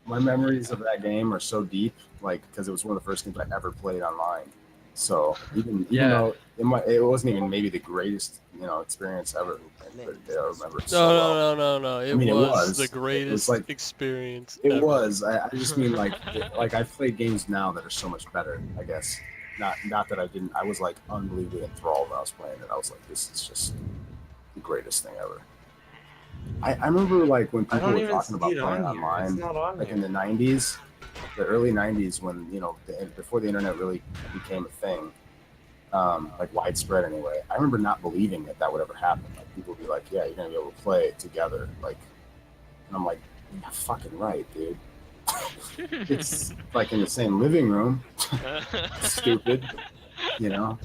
my memories of that game are so deep, like because it was one of the first games I ever played online. So even Yeah. though it wasn't even maybe the greatest experience ever, but I remember it No, so well. no, no, no, no. I It mean, it was the was. It was greatest like experience it ever. was. I just mean like I've played games now that are so much better. I guess not that I didn't. I was like unbelievably enthralled when I was playing it. I was like, this is just the greatest thing ever. I remember like when I people don't were even talking see about it playing on here. It's online, not on like in here. the '90s, the early '90s, when before the internet really became a thing, like widespread anyway. I remember not believing that that would ever happen. Like people would be like, "Yeah, you're gonna be able to play it together," like, and I'm like, "You're fucking right, dude." It's like in the same living room. Stupid, you know.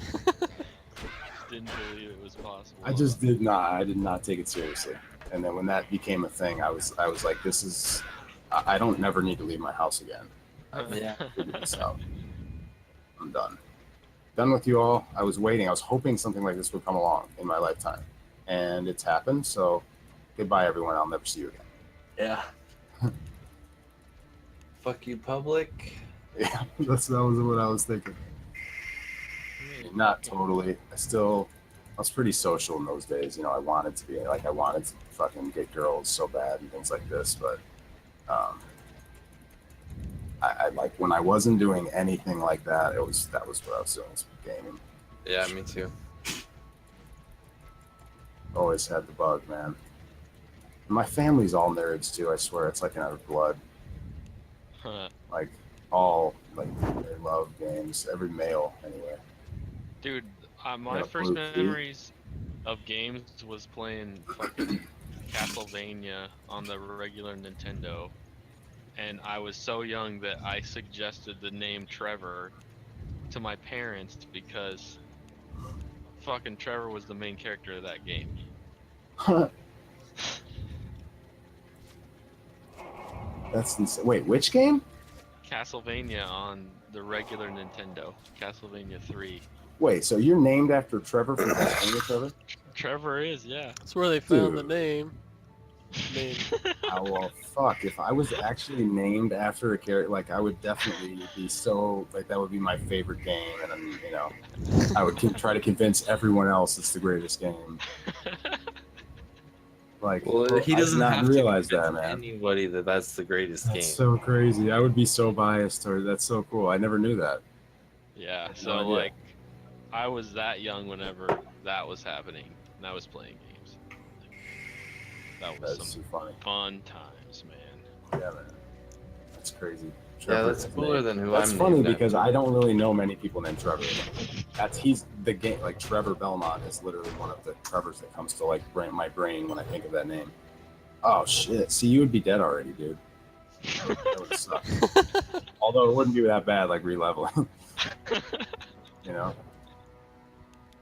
Didn't believe it was possible. I just did not. I did not take it seriously. And then when that became a thing, I was like, this is. I don't never need to leave my house again. I've Yeah. figured this out. I'm done. Done with you all. I was waiting. I was hoping something like this would come along in my lifetime, and it's happened. So, goodbye, everyone. I'll never see you again. Yeah. Fuck you, public. Yeah, that was what I was thinking. Not totally. I was pretty social in those days. I wanted to be like, I wanted to fucking get girls so bad and things like this. But um, I like when I wasn't doing anything like that. That was what I was doing, was gaming. Yeah, me too. Always had the bug, man. My family's all nerds too. I swear, it's like in our blood. Like all like they love games. Every male, anyway. Dude, my first memories of games was playing fucking Castlevania on the regular Nintendo, and I was so young that I suggested the name Trevor to my parents because fucking Trevor was the main character of that game. That's insane. Wait, which game? Castlevania on the regular Nintendo, Castlevania 3. Wait, so you're named after Trevor from Castlevania, Trevor? Trevor is, yeah. That's where they found Dude. the name. Oh, well, fuck. If I was actually named after a character, like, I would definitely be so, like, that would be my favorite game. And, I would try to convince everyone else it's the greatest game. Like, well, he doesn't not have realize to that, man. Anybody that's the greatest game. That's so crazy. I would be so biased towards. That's so cool. I never knew that. Yeah, so like, I was that young whenever that was happening, and I was playing games. That was some fun times, man. Yeah, man. That's crazy. Trevor, yeah, that's cooler than who that's I'm funny named because after. I don't really know many people named Trevor. He's the game. Like Trevor Belmont is literally one of the Trevors that comes to like my brain when I think of that name. Oh shit! See, you would be dead already, dude. That would suck. Although it wouldn't be that bad, like releveling.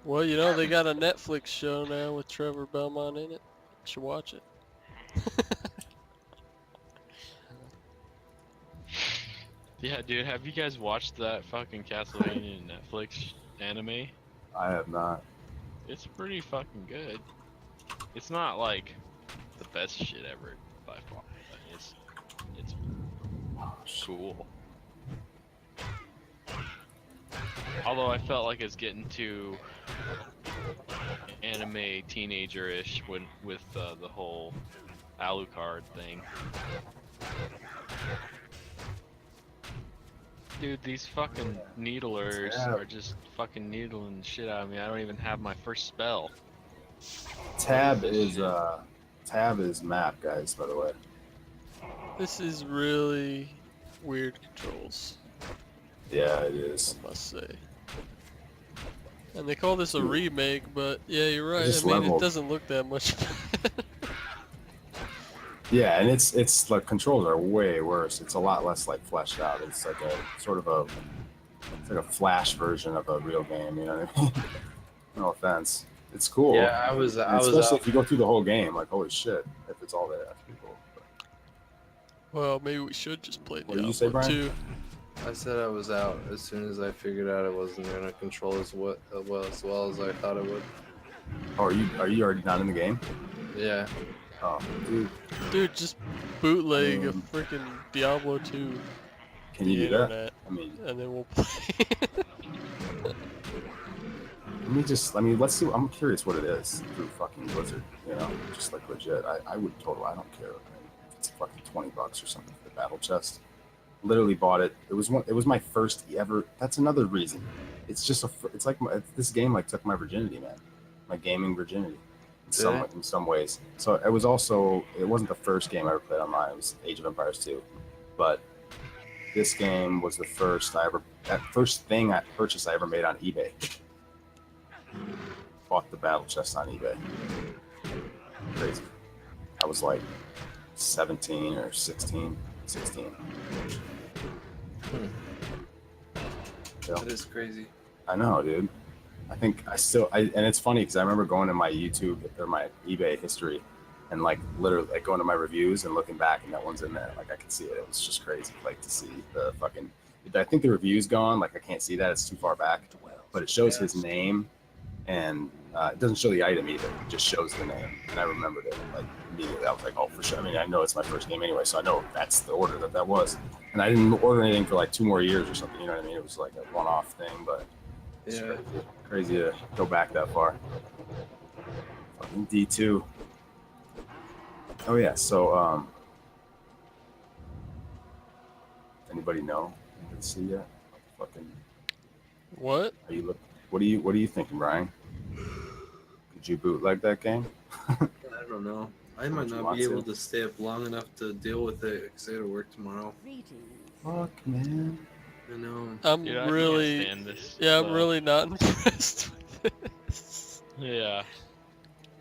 Well, they got a Netflix show now with Trevor Belmont in it. You should watch it. Yeah, dude, have you guys watched that fucking Castlevania Netflix anime? I have not. It's pretty fucking good. It's not like the best shit ever by far, but it's cool. Although I felt like it's getting too anime teenager-ish with the whole Alucard thing. Dude, these fucking needlers are just fucking needling the shit out of me. I don't even have my first spell. Tab is map, guys, by the way. This is really weird controls. Yeah, it is. I must say. And they call this a remake, but yeah, you're right. Just I mean, leveled. it doesn't look that much better. Yeah, and it's like controls are way worse. It's a lot less like fleshed out. It's like a sort of it's like a flash version of a real game. You know what I mean? No offense. It's cool. Yeah, I was especially if you go through the whole game. Like, holy shit! If it's all there, that's pretty cool. Well, maybe we should just play What did you say, Diablo Brian? 2. I said I was out as soon as I figured out it wasn't gonna control as well as I thought it would. Oh, are you already not in the game? Yeah. Oh, dude, Dude, just bootleg I a mean, freaking Diablo 2 can the you do that? internet, I mean, and then we'll play. let's see. I'm curious what it is through fucking Blizzard. You know, just like legit. I would totally. I don't care. I mean, if it's fucking $20 or something for the battle chest. Literally bought it. It was one. It was my first ever. That's another reason. It's just a. It's like this game like took my virginity, man. My gaming virginity. Really? In some ways. So it was also. It wasn't the first game I ever played online. It was Age of Empires 2, but this game was the first I ever. That first thing I purchased I ever made on eBay. Bought the battle chest on eBay. Crazy. I was like 17 or 16. 16. Yeah. That is crazy. I know, dude. I think and it's funny because I remember going to my YouTube or my eBay history and like literally like going to my reviews and looking back and that one's in there. Like I could see it. It was just crazy. Like to see the fucking, I think the review's gone. Like I can't see that. It's too far back, but it shows his name and it doesn't show the item either. It just shows the name. And I remembered it like immediately. I was like, oh, for sure. I mean, I know it's my first game anyway, so I know that's the order that was. And I didn't order anything for like 2 more years or something. You know what I mean? It was like a one-off thing, but it's Yeah. crazy to go back that far. Fucking D2. Oh yeah. So anybody know? Let's see yet. Fucking. What? Are you look? What are you thinking, Brian? Could you bootleg that game? I don't know. I might Would you not want be able to? to stay up long enough to deal with it because I gotta work tomorrow. Fuck, man. I know. I'm Dude, I can't really, stand this yeah, I'm stuff. really not impressed with this. Yeah.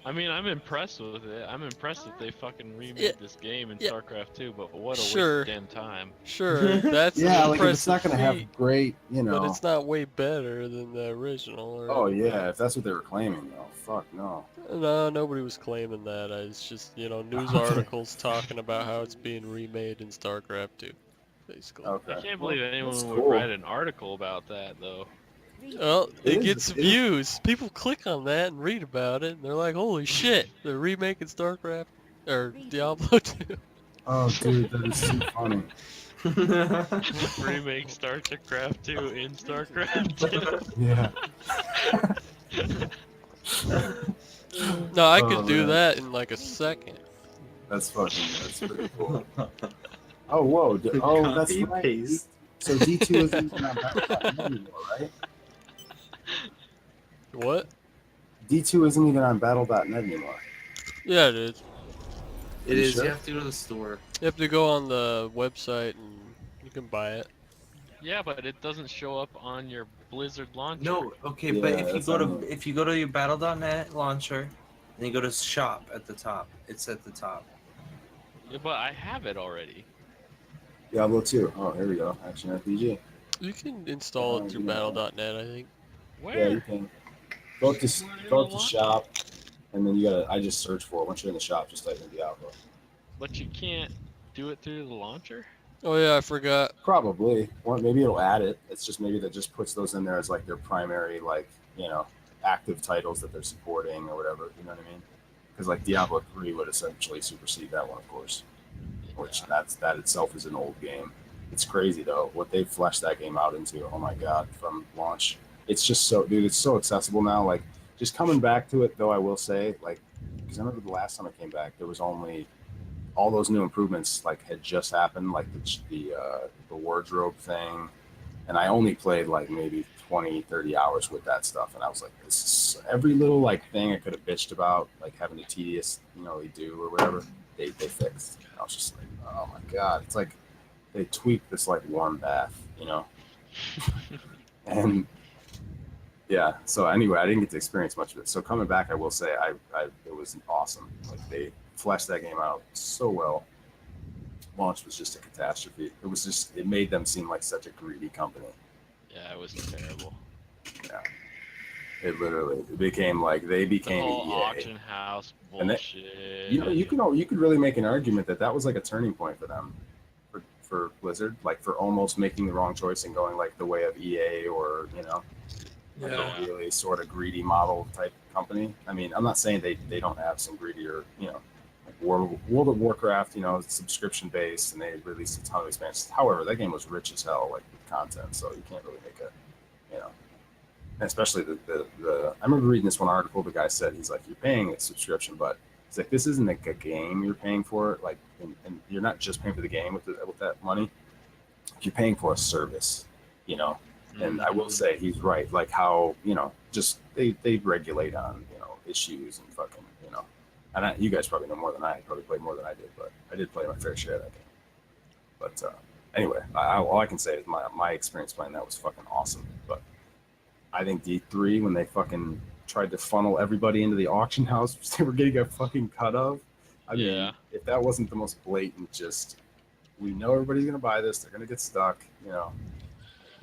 I mean, I'm impressed with it. I'm impressed that they fucking remade Yeah, this game in yeah. StarCraft 2, but what a waste Sure. of damn time. Sure, that's Yeah, an like if it's not impressive gonna feat, have great, you know. but it's not way better than the original. Or Oh anything. yeah, if that's what they were claiming, though. Fuck no. No, nobody was claiming that. It's just, news Okay. articles talking about how it's being remade in StarCraft 2, basically. Okay. I can't believe anyone that's would cool. write an article about that, though. Well, it is- gets it is- views. People click on that and read about it, and they're like, holy shit, they're remaking StarCraft, or Diablo 2. Oh, dude, that is so funny. Remake StarCraft 2 in StarCraft 2. Yeah. No, I Oh, could do man. that in like a second. That's pretty cool. Oh, whoa. Oh, that's Copy, right. paste. So D2 isn't even on Battle.net anymore, right? What? D2 isn't even on Battle.net anymore. Yeah, it is. It You is. sure? You have to go to the store. You have to go on the website and you can buy it. Yeah, but it doesn't show up on your Blizzard launcher. No, okay, Yeah, but if you that's go to on your Battle.net launcher, and you go to shop at the top, it's at the top. Yeah, but I have it already. Diablo 2. Oh, here we go. Action RPG. You can install it through you know. Battle.net, I think. Where? Yeah, you can. Go to shop, and then you gotta. I just search for it. Once you're in the shop, just type in Diablo. But you can't do it through the launcher? Oh yeah, I forgot. Probably. Or maybe it'll add it. It's just maybe that just puts those in there as like their primary, like, active titles that they're supporting or whatever. You know what I mean? Because like Diablo 3 would essentially supersede that one, of course. Which that itself is an old game. It's crazy though what they've fleshed that game out into. Oh my god, from launch. It's just so, dude. It's so accessible now. Like just coming back to it though, I will say, like, because I remember the last time I came back, there was only all those new improvements like had just happened, like the wardrobe thing, and I only played like maybe 20-30 hours with that stuff, and I was like, this is every little like thing I could have bitched about, like having to tedious, they do or whatever, they fixed. And I was just like, oh my god, it's like they tweaked this like warm bath, and yeah. So anyway, I didn't get to experience much of it. So coming back, I will say, it was awesome. Like they fleshed that game out so well. Launch was just a catastrophe. It made them seem like such a greedy company. Yeah, it was terrible. Yeah. It became like they The became whole EA. auction house And they- bullshit. You could really make an argument that was like a turning point for them, for Blizzard, like for almost making the wrong choice and going like the way of EA or like Yeah. a really sort of greedy model type company. I mean, I'm not saying they don't have some greedier Like World of Warcraft, it's subscription based, and they released a ton of expansions. However, that game was rich as hell, like with content, so you can't really make a, and especially the. I remember reading this one article. The guy said he's like, you're paying a subscription, but he's like, this isn't like a game you're paying for, like, and you're not just paying for the game with that money. You're paying for a service, you know. And I will say he's right, like how just they regulate on issues and fucking and you guys probably know more than I probably played more than I did, but I did play my fair share of that game. But anyway, all I can say is my experience playing that was fucking awesome. But I think D3 when they fucking tried to funnel everybody into the auction house, they were getting a fucking cut of. I mean, if that wasn't the most blatant, just we know everybody's gonna buy this, they're gonna get stuck,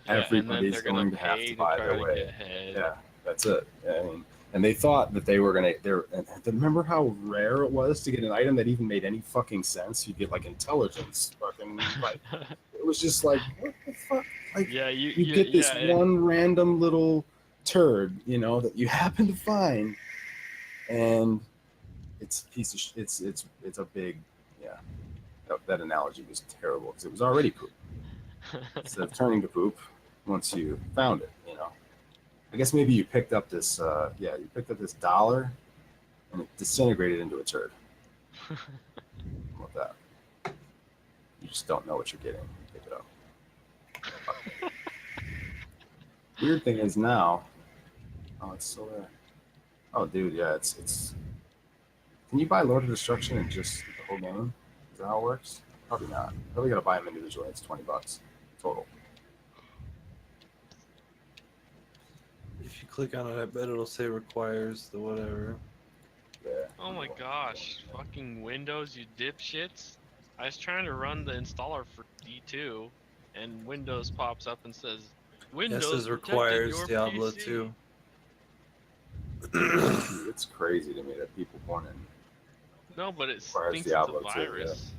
everybody's going to have to buy their way. Yeah, that's it. I mean, and they thought that they were gonna. And remember how rare it was to get an item that even made any fucking sense? You get like intelligence, fucking like it was just like what the fuck? Like you get this one random little turd, that you happen to find, and it's a piece of it's a big That analogy was terrible because it was already poop. Instead of turning to poop, once you found it, I guess maybe you picked up this, you picked up this dollar, and it disintegrated into a turd. How about that? You just don't know what you're getting. Pick it up. Weird thing is now, it's still there. Oh, dude, yeah, it's. Can you buy Lord of Destruction and just the whole game? Is that how it works? Probably not. Probably gotta buy them individually. It's $20 total. If you click on it, I bet it'll say requires the whatever. Yeah. Oh my gosh, fucking Windows, you dipshits! I was trying to run the installer for D2, and Windows pops up and says, "Windows It says protected requires your Diablo PC." 2. It's crazy to me that people want in No, but it requires thinks Diablo it's a 2, yeah. virus.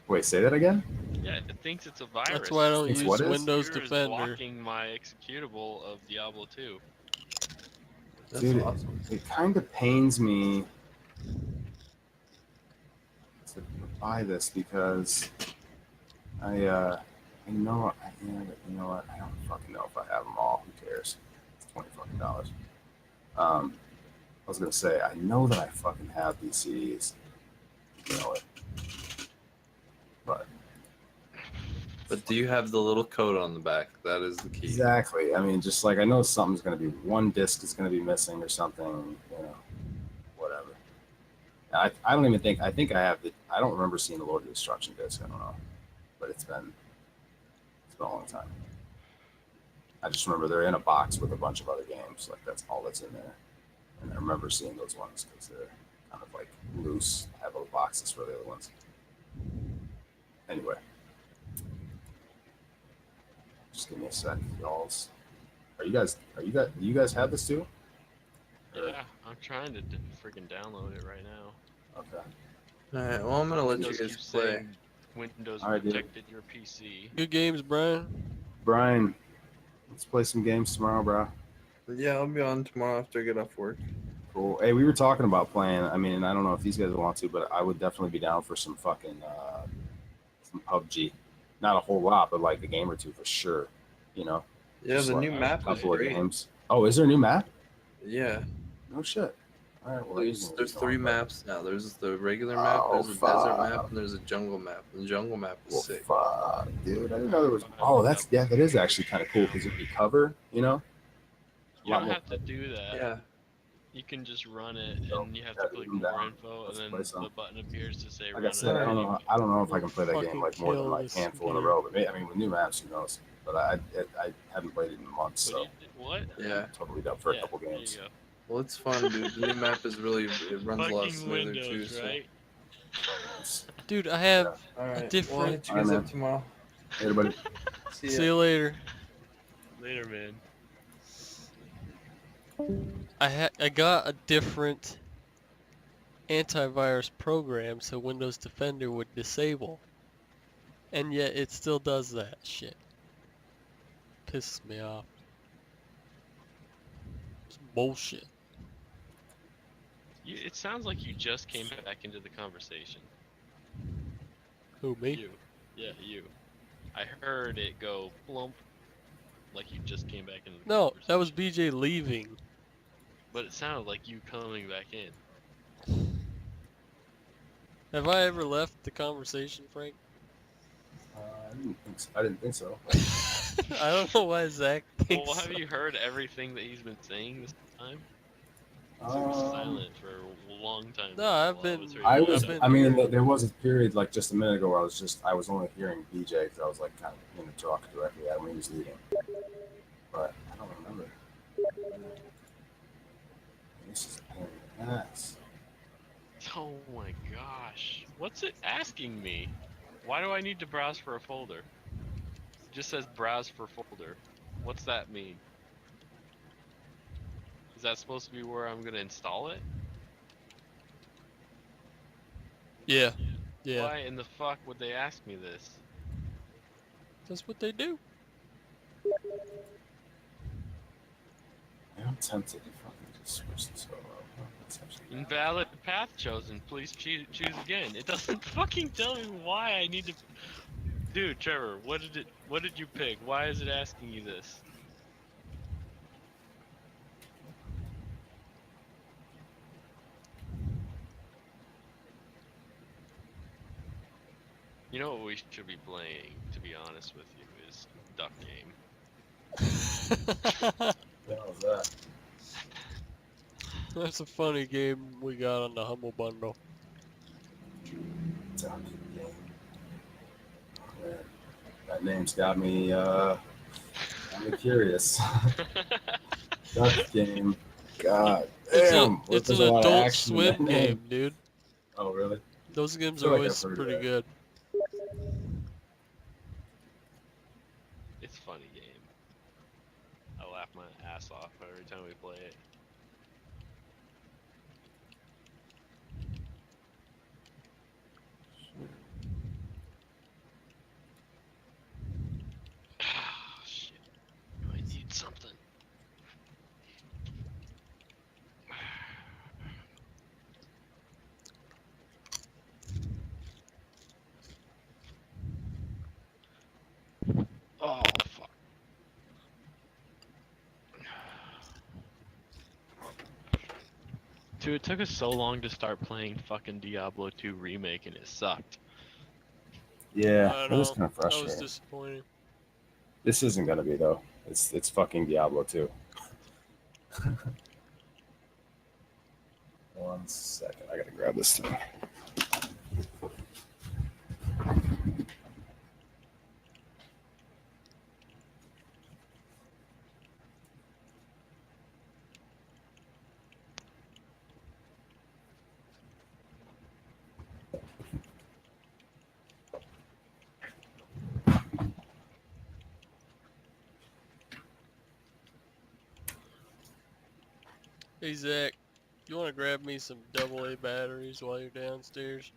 Wait, say that again? Yeah, it thinks it's a virus. That's why I don't Thinks use what is? Windows Computer is Defender. blocking my executable of Diablo 2. That's Dude, awesome. it kind of pains me to buy this because I know you know what, I don't fucking know if I have them all. Who cares? It's $20 fucking. I was gonna say I know that I fucking have these CDs. You know it, but But do you have the little code on the back? That is the key. exactly. I mean, just like I know something's gonna be one disc is gonna be missing or something. Whatever. I don't even think I think I have the. I don't remember seeing the Lord of Destruction disc. I don't know, but it's been a long time. I just remember they're in a box with a bunch of other games. Like that's all that's in there. And I remember seeing those ones because they're kind of like loose. I have little boxes for the other ones. Anyway, just give me a sec, y'alls. Do you guys have this too? Or- Yeah, I'm trying to freaking download it right now. Okay. Alright, well, I'm gonna let you Windows guys keeps play. saying Windows All right, dude. protected your PC. Good games, Brian. Brian, let's play some games tomorrow, bro. Yeah, I'll be on tomorrow after I get off work. Cool. Hey, we were talking about playing. I mean, I don't know if these guys want to, but I would definitely be down for some fucking some PUBG. Not a whole lot, but like a game or two for sure. Yeah, Just the like new a map is couple of great. games. Oh, is there a new map? Yeah, No shit. All right. Well, there's three maps now. There's the regular map, Oh, there's a desert fuck. map, and there's a jungle map. And the jungle map is Well, sick. fuck, dude. I didn't know there was. Oh, that is actually kind of cool because if you cover, You don't have to do that. Yeah. You can just run it, So, and you have yeah, to click I'm more down. info, Let's and play then some. the button appears to say Like run I said, it. I don't know if I can play that game Fucking like more than kill like this handful in a game. row. But I mean, with new maps, who knows? But I haven't played it in months, so What? Yeah. totally down for a Yeah, couple there games. you go. Well, it's fun, dude. The new map is really, it runs a lot Fucking smoother too. Windows, So. right? Dude, I have All right. different- Well, I'll hit you All right, guys man. up tomorrow. Hey, everybody. See See ya. you later. Later, man. I got a different antivirus program so Windows Defender would disable. And yet it still does that shit. Pisses me off. It's bullshit. It sounds like you just came back into the conversation. Who, me? You. Yeah, you. I heard it go plump, like you just came back into the No, conversation. that was BJ leaving. But it sounded like you coming back in. Have I ever left the conversation, Frank? I didn't think so. I don't know why Zach thinks Well, have so. you heard everything that he's been saying this time? 'Cause he was silent for a long time. No, there I've while been- I reading was. the I mean, there was a period like just a minute ago where I was only hearing BJ because I was like kind of talking directly at him when he was leading. But I don't remember. This is a pain in the ass. Oh my gosh. What's it asking me? Why do I need to browse for a folder? It just says browse for folder. What's that mean? Is that supposed to be where I'm gonna install it? Yeah. Yeah. Why in the fuck would they ask me this? That's what they do. I'm tempted to fucking just switch this over. That's actually not- Invalid path chosen. Please choose again. It doesn't fucking tell me why I need to. Dude, Trevor, what did you pick? Why is it asking you this? You know what we should be playing, to be honest with you, is Duck Game. What the hell is that? That's a funny game we got on the Humble Bundle. Duck Game. Oh, man. That name's got me curious. Duck Game. God damn. It's an There's a lot of Adult action in that Swim name. game, dude. Oh, really? Those games feel are like I've always heard of pretty that. good. It's a funny game. I laugh my ass off every time we play it. Ah, shit. I need something. Oh, fuck. Dude, it took us so long to start playing fucking Diablo 2 Remake and it sucked. Yeah, I that was know. kind of That was frustrating. disappointing. This isn't gonna be though. It's fucking Diablo 2. 1 second, I gotta grab this thing. Hey Zach, you want to grab me some AA batteries while you're downstairs?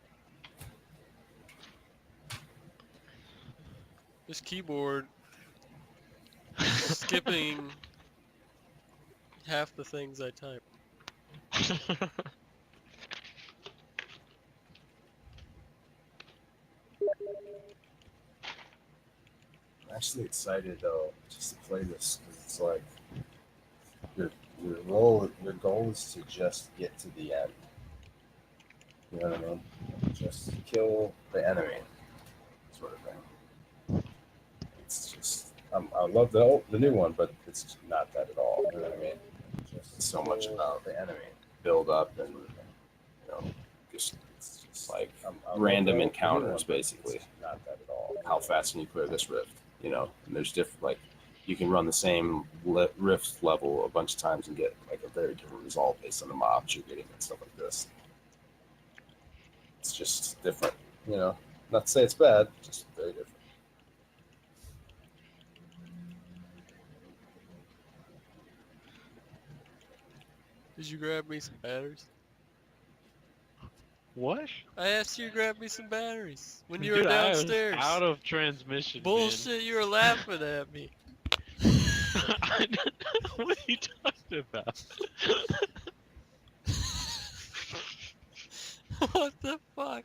This keyboard is skipping half the things I type. I'm actually excited though just to play this because it's like your goal is to just get to the end. You know what I mean? Just kill the enemy, sort of thing. It's just I love the new one, but it's not that at all. You know what I mean? Just so much about the enemy build up and just it's just like random encounters basically. Not that at all. How fast can you clear this rift? And there's different like you can run the same rift level a bunch of times and get like a very different result based on the mobs you're getting and stuff like this. It's just different, Not to say it's bad, just very different. Did you grab me some batteries? What? I asked you to grab me some batteries when you Dude, were I was downstairs. out of transmission. Bullshit, you were laughing at me. What are you talking about? What the fuck?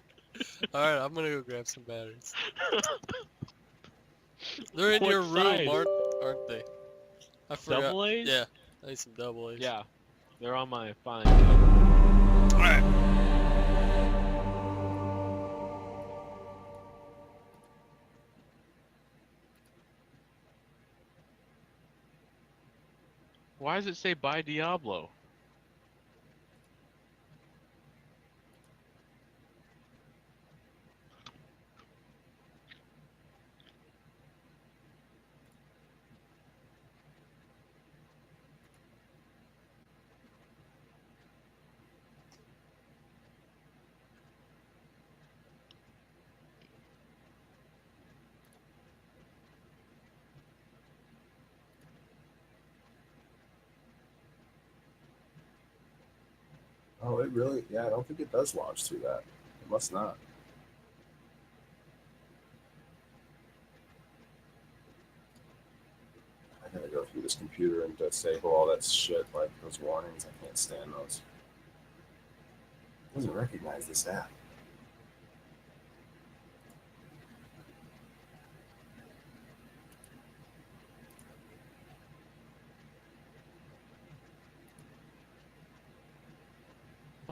Alright, I'm gonna go grab some batteries. They're in What your room, size? aren't they? I forgot. Double A's? Yeah, I need some double A's. Yeah, they're on my filing cabinet. Alright. Why does it say buy Diablo? Oh, it really? Yeah, I don't think it does launch through that. It must not. I gotta go through this computer and disable all that shit, like those warnings. I can't stand those. It doesn't recognize this app.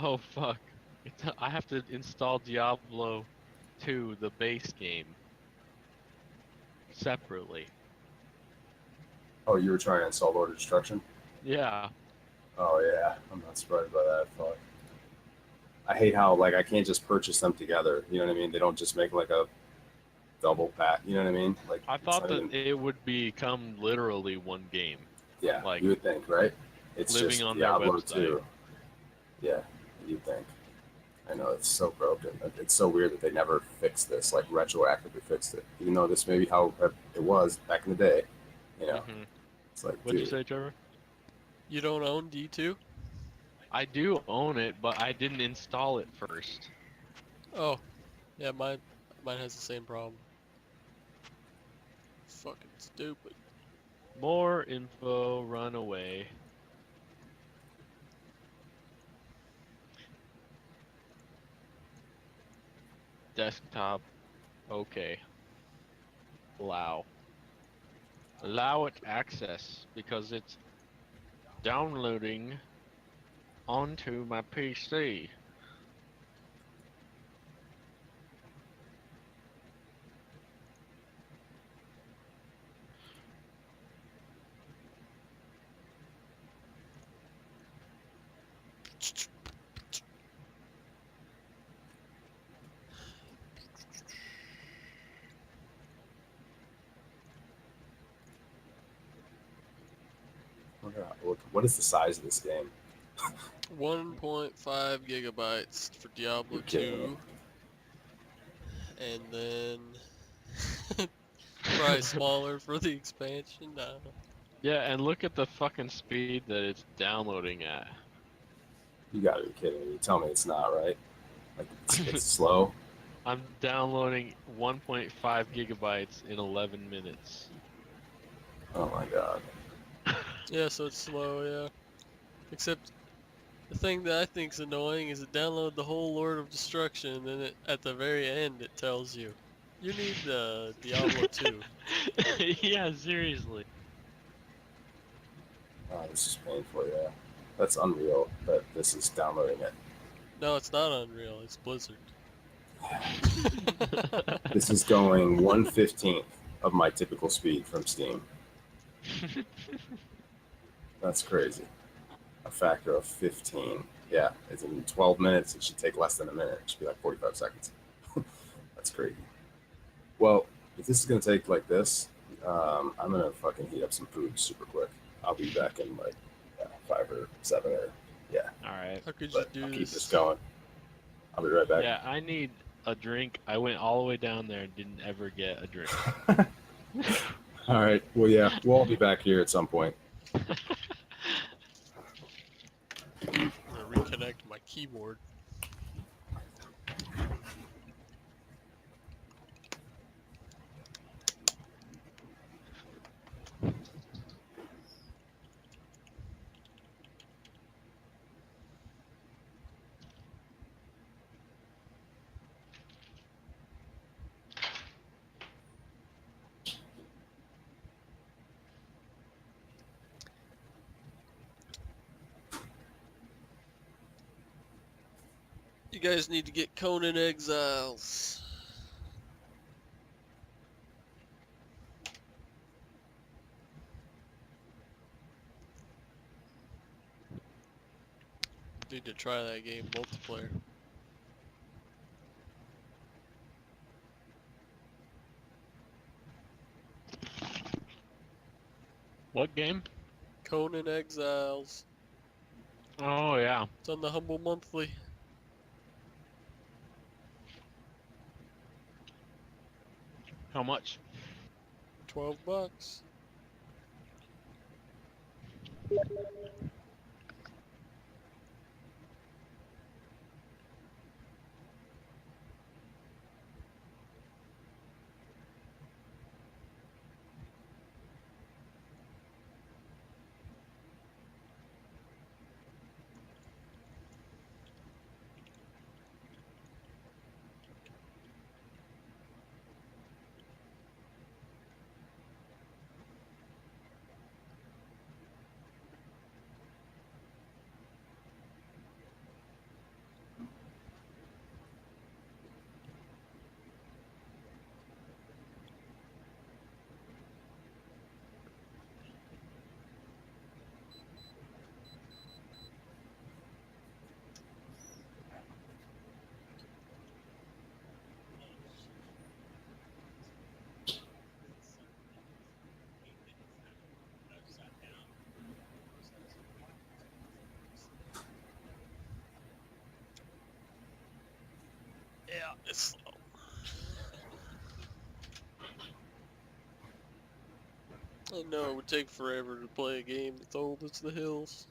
Oh fuck. I have to install Diablo 2, the base game, separately. Oh, you were trying to install Lord of Destruction? Yeah. Oh yeah, I'm not surprised by that. Fuck. I hate how like I can't just purchase them together. You know what I mean? They don't just make like a double pack. You know what I mean? Like I it's thought not that even, it would become literally one game, yeah, like you would think, right? It's living just on their Diablo website. 2. Yeah, you'd think. I know it's so broken. It's so weird that they never fixed this, like retroactively fixed it. Even though this may be how it was back in the day. You know, Hmm. it's like, What'd you dude, say, Trevor? You don't own D2? I do own it, but I didn't install it first. Oh, yeah, mine has the same problem. Fucking stupid. More info, run away. Desktop, okay. Allow. Allow it access because it's downloading onto my PC. what is the size of this game? 1.5 gigabytes for Diablo You're kidding me. 2, and then probably smaller for the expansion. I don't know. Yeah, and look at the fucking speed that it's downloading at. You gotta be kidding me. You tell me it's not, right? Like it's slow. I'm downloading 1.5 gigabytes in 11 minutes. Oh my god. Yeah, so it's slow, yeah. Except the thing that I think's annoying is it download the whole Lord of Destruction, and then at the very end it tells you, you need the Diablo 2. Yeah, seriously. Oh, this is painful, yeah. That's unreal that this is downloading it. No, it's not Unreal, it's Blizzard. This is going 1/15th of my typical speed from Steam. That's crazy. A factor of 15. Yeah, it's in 12 minutes. It should take less than a minute. It should be like 45 seconds. That's crazy. Well, if this is going to take like this, I'm going to fucking heat up some food super quick. I'll be back in like 5 or 7 or, yeah. Alright. How could you But do I'll keep this this? going. I'll be right back. Yeah, I need a drink. I went all the way down there and didn't ever get a drink. All right. Well, yeah, we'll all be back here at some point. I'm gonna reconnect my keyboard. You guys need to get Conan Exiles. Need to try that game multiplayer. What game? Conan Exiles. Oh yeah. It's on the Humble Monthly. How much? $12. Yeah, it's slow. I know it would take forever to play a game that's old as the hills.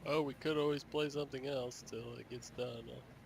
Oh, we could always play something else till it gets done. Huh?